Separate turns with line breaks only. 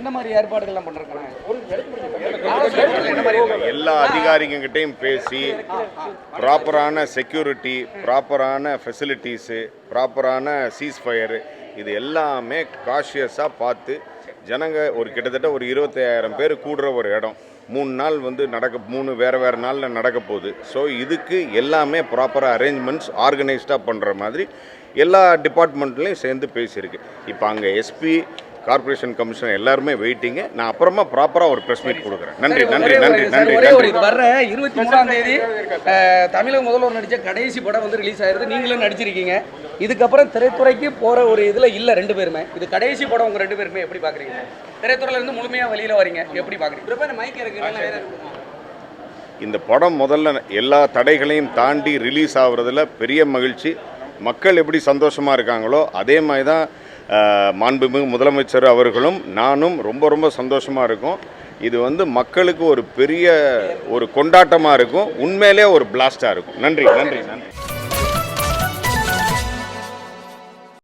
என்ன மாதிரி ஏற்பாடுகள்லாம் பண்றாங்க?
எல்லா அதிகாரிகிட்டையும் பேசி ப்ராப்பரான செக்யூரிட்டி, ப்ராப்பரான ஃபெசிலிட்டிஸு, ப்ராப்பரான சீஸ்ஃபயரு இது எல்லாமே காஷியஸாக பார்த்து ஜனங்க கிட்டத்தட்ட ஒரு 25,000 பேர் கூடுற ஒரு இடம் 3 நாள் வேறு நாளில் நடக்க போகுது. ஸோ இதுக்கு எல்லாமே ப்ராப்பராக அரேஞ்ச்மெண்ட்ஸ் ஆர்கனைஸ்டாக பண்ணுற மாதிரி எல்லா டிபார்ட்மெண்ட்லேயும் சேர்ந்து பேசியிருக்கு. இப்போ அங்கே எஸ்பி, கார்பரேஷன் கமிஷனர் எல்லாருமே வெயிட்டிங்கு. நான் அப்புறமா ப்ராப்பராக ஒரு ப்ரெஸ் மீட் கொடுக்குறேன். நன்றி நன்றி நன்றி நன்றி நன்றி.
வர்ற 23ஆம் தேதி தமிழக முதல்வர் நடித்த கடைசி படம் வந்து ரிலீஸ் ஆயிருது. நீங்களும் நடிச்சிருக்கீங்க. இதுக்கப்புறம் திரைத்துறைக்கு போகிற ஒரு இதில் இல்லை 2 பேருமே. இது கடைசி படம் உங்கள் 2 பேருமே எப்படி பார்க்குறீங்க? திரைத்துறையிலேருந்து முழுமையாக வெளியில் வரீங்க, எப்படி பார்க்குறீங்க?
இந்த படம் முதல்ல எல்லா தடைகளையும் தாண்டி ரிலீஸ் ஆகுறதுல பெரிய மகிழ்ச்சி. மக்கள் எப்படி சந்தோஷமாக இருக்காங்களோ அதே மாதிரி தான் மாண்புமிகு முதலமைச்சர் அவர்களும் நானும் ரொம்ப சந்தோஷமாக இருக்கும். இது வந்து மக்களுக்கு ஒரு பெரிய ஒரு கொண்டாட்டமாக இருக்கும். உண்மையிலே ஒரு பிளாஸ்டாக இருக்கும். நன்றி நன்றி நன்றி.